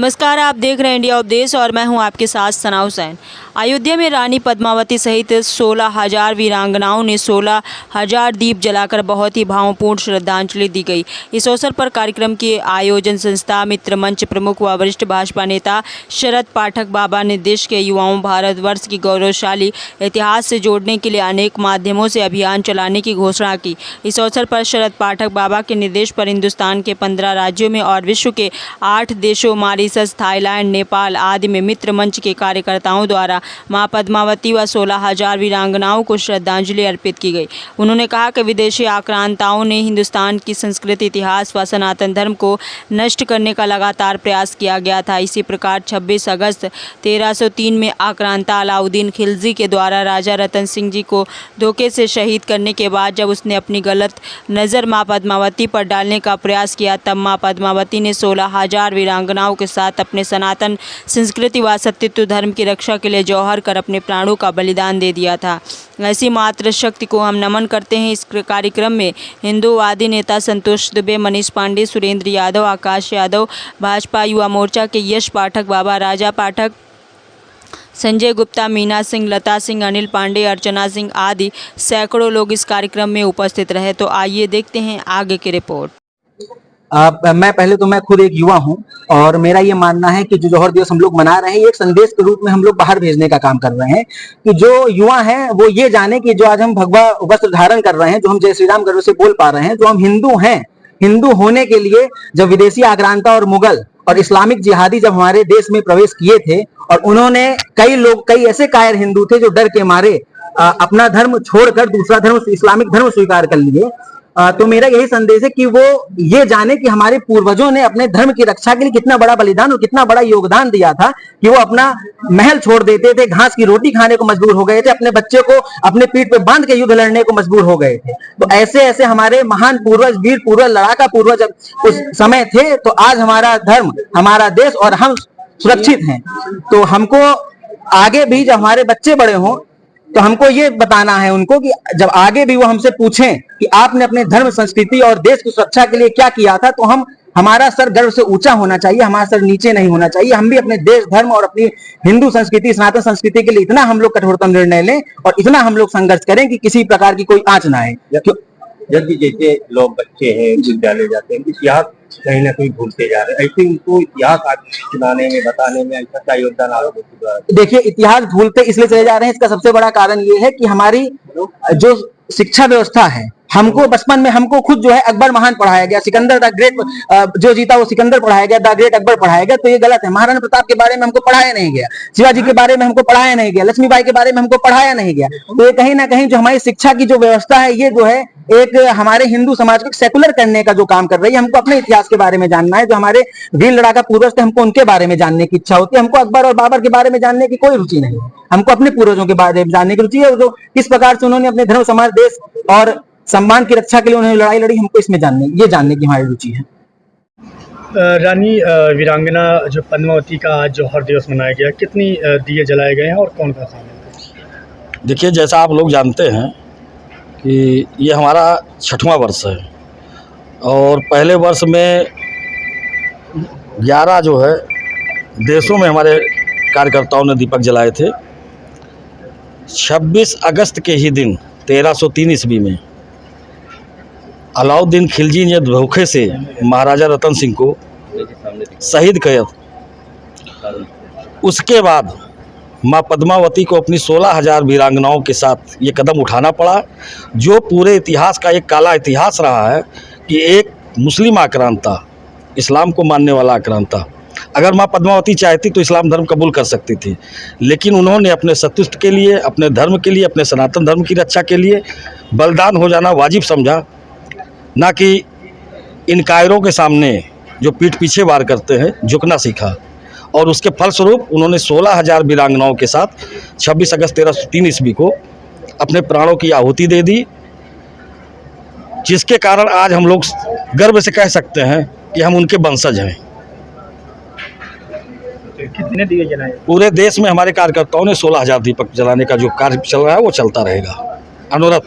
नमस्कार, आप देख रहे हैं इंडिया उपदेश और मैं हूं आपके साथ सना हुसैन। अयोध्या में रानी पद्मावती सहित 16,000 वीरांगनाओं ने 16,000 दीप जलाकर बहुत ही भावपूर्ण श्रद्धांजलि दी गई। इस अवसर पर कार्यक्रम के आयोजन संस्था मित्र मंच प्रमुख व वरिष्ठ भाजपा नेता शरद पाठक बाबा ने देश के युवाओं भारतवर्ष की गौरवशाली इतिहास से जोड़ने के लिए अनेक माध्यमों से अभियान चलाने की घोषणा की। इस अवसर पर शरद पाठक बाबा के निर्देश पर हिंदुस्तान के 15 राज्यों में और विश्व के 8 देशों मॉरिशस, थाईलैंड, नेपाल आदि में मित्र मंच के कार्यकर्ताओं द्वारा मां पद्मावती व 16,000 वीरांगनाओं को श्रद्धांजलि अर्पित की गई। उन्होंने कहा कि विदेशी आक्रांताओं ने हिंदुस्तान की संस्कृति, इतिहास व सनातन धर्म को नष्ट करने का लगातार प्रयास किया गया था। इसी प्रकार 26 अगस्त 1303 में आक्रांता अलाउद्दीन खिलजी के द्वारा राजा रतन सिंह जी को धोखे से शहीद करने के बाद जब उसने अपनी गलत नज़र मां पद्मावती पर डालने का प्रयास किया, तब मां पद्मावती ने 16,000 वीरांगनाओं के साथ अपने सनातन संस्कृति व सत्यत्व धर्म की रक्षा के लिए जौहर कर अपने प्राणों का बलिदान दे दिया था। ऐसी मातृ शक्ति को हम नमन करते हैं। इस कार्यक्रम में हिंदूवादी नेता संतोष दुबे, मनीष पांडे, सुरेंद्र यादव, आकाश यादव, भाजपा युवा मोर्चा के यश पाठक बाबा, राजा पाठक, संजय गुप्ता, मीना सिंह, लता सिंह, अनिल पांडे, अर्चना सिंह आदि सैकड़ों लोग इस कार्यक्रम में उपस्थित रहे। तो आइए देखते हैं आगे की रिपोर्ट। मैं खुद एक युवा हूं और मेरा ये मानना है कि जो जौहर दिवस हम लोग मना रहे हैं, ये एक संदेश के रूप में हम लोग बाहर भेजने का काम कर रहे हैं कि जो युवा हैं वो ये जाने कि जो आज हम भगवा वस्त्र धारण कर रहे हैं, जो हम जय श्री राम गर्व से बोल पा रहे हैं, जो हम हिंदू हैं, हिंदू होने के लिए जब विदेशी आक्रांता और मुगल और इस्लामिक जिहादी जब हमारे देश में प्रवेश किए थे और उन्होंने कई ऐसे कायर हिंदू थे जो डर के मारे अपना धर्म छोड़कर दूसरा धर्म, इस्लामिक धर्म स्वीकार कर लिए। तो मेरा यही संदेश है कि वो ये जाने कि हमारे पूर्वजों ने अपने धर्म की रक्षा के लिए कितना बड़ा बलिदान और कितना बड़ा योगदान दिया था कि वो अपना महल छोड़ देते थे, घास की रोटी खाने को मजबूर हो गए थे, अपने बच्चे को अपने पीठ पे बांध के युद्ध लड़ने को मजबूर हो गए थे। तो ऐसे ऐसे हमारे महान पूर्वज, वीर पूर्वज, लड़ाका पूर्वज उस समय थे। तो आज हमारा धर्म, हमारा देश और हम सुरक्षित हैं। तो हमको आगे भी जब हमारे बच्चे बड़े हों तो हमको ये बताना है उनको कि जब आगे भी वो हमसे पूछें कि आपने अपने धर्म, संस्कृति और देश की सुरक्षा के लिए क्या किया था, तो हमारा सर गर्व से ऊंचा होना चाहिए, हमारा सर नीचे नहीं होना चाहिए। हम भी अपने देश, धर्म और अपनी हिंदू संस्कृति, सनातन संस्कृति के लिए इतना हम लोग कठोरतम निर्णय लें और इतना हम लोग संघर्ष करें कि किसी प्रकार की कोई आंच ना आए। जल्दी जैसे लोग बच्चे हैं विद्यालय जाते हैं, इतिहास कहीं ना कहीं भूलते जा रहे हैं, ऐसे उनको इतिहास सुनाने में, बताने में ऐसा क्या योगदान आप लोगों द्वारा? देखिए, इतिहास भूलते इसलिए चले जा रहे हैं, इसका सबसे बड़ा कारण ये है कि हमारी जो शिक्षा व्यवस्था है, हमको बचपन में हमको खुद जो है अकबर महान पढ़ाया गया, सिकंदर द ग्रेट जो जीता वो सिकंदर पढ़ाया गया, द ग्रेट अकबर पढ़ाया गया। तो ये गलत है। महाराणा प्रताप के बारे में हमको पढ़ाया नहीं गया, शिवाजी के बारे में हमको पढ़ाया नहीं गया, लक्ष्मीबाई के बारे में हमको पढ़ाया नहीं गया। तो ये कहीं ना कहीं जो हमारी शिक्षा की जो व्यवस्था है, ये जो है एक हमारे हिंदू समाज को सेकुलर करने का जो काम कर रही है। हमको अपने इतिहास के बारे में जानना है, जो हमारे वीर लड़ाका पूर्वज थे, हमको उनके बारे में जानने की इच्छा होती है। हमको अकबर और बाबर के बारे में जानने की कोई रुचि नहीं है, हमको अपने पूर्वजों के बारे में जानने की रुचि है, जो किस प्रकार से उन्होंने अपने धर्म, समाज, देश और सम्मान की रक्षा के लिए उन्होंने लड़ाई लड़ी। हमको इसमें जानने की हमारी रुचि है। रानी वीरांगना जो पद्मावती का आज जौहर दिवस मनाया गया, कितनी दिए जलाए गए हैं और कौन सा शामिल? देखिए, जैसा आप लोग जानते हैं कि ये हमारा 6वां वर्ष है और पहले वर्ष में 11 जो है देशों में हमारे कार्यकर्ताओं ने दीपक जलाए थे। 26 अगस्त के ही दिन 1303 ईस्वी में अलाउद्दीन खिलजी ने धोखे से महाराजा रतन सिंह को शहीद किया। उसके बाद माँ पद्मावती को अपनी 16,000 वीरांगनाओं के साथ ये कदम उठाना पड़ा, जो पूरे इतिहास का एक काला इतिहास रहा है कि एक मुस्लिम आक्रांता, इस्लाम को मानने वाला आक्रांता, अगर माँ पद्मावती चाहती तो इस्लाम धर्म कबूल कर सकती थी, लेकिन उन्होंने अपने सत्युष्ट के लिए, अपने धर्म के लिए, अपने सनातन धर्म की रक्षा के लिए बलिदान हो जाना वाजिब समझा, ना कि इन कायरों के सामने जो पीठ पीछे वार करते हैं झुकना सीखा। और उसके फलस्वरूप उन्होंने 16,000 वीरांगनाओं के साथ 26 अगस्त 1303 ईस्वी को अपने प्राणों की आहुति दे दी, जिसके कारण आज हम लोग गर्व से कह सकते हैं कि हम उनके वंशज हैं। कितने दिए जलाए? पूरे देश में हमारे कार्यकर्ताओं ने 16,000 दीपक जलाने का जो कार्य चल रहा है वो चलता रहेगा, अनवरत।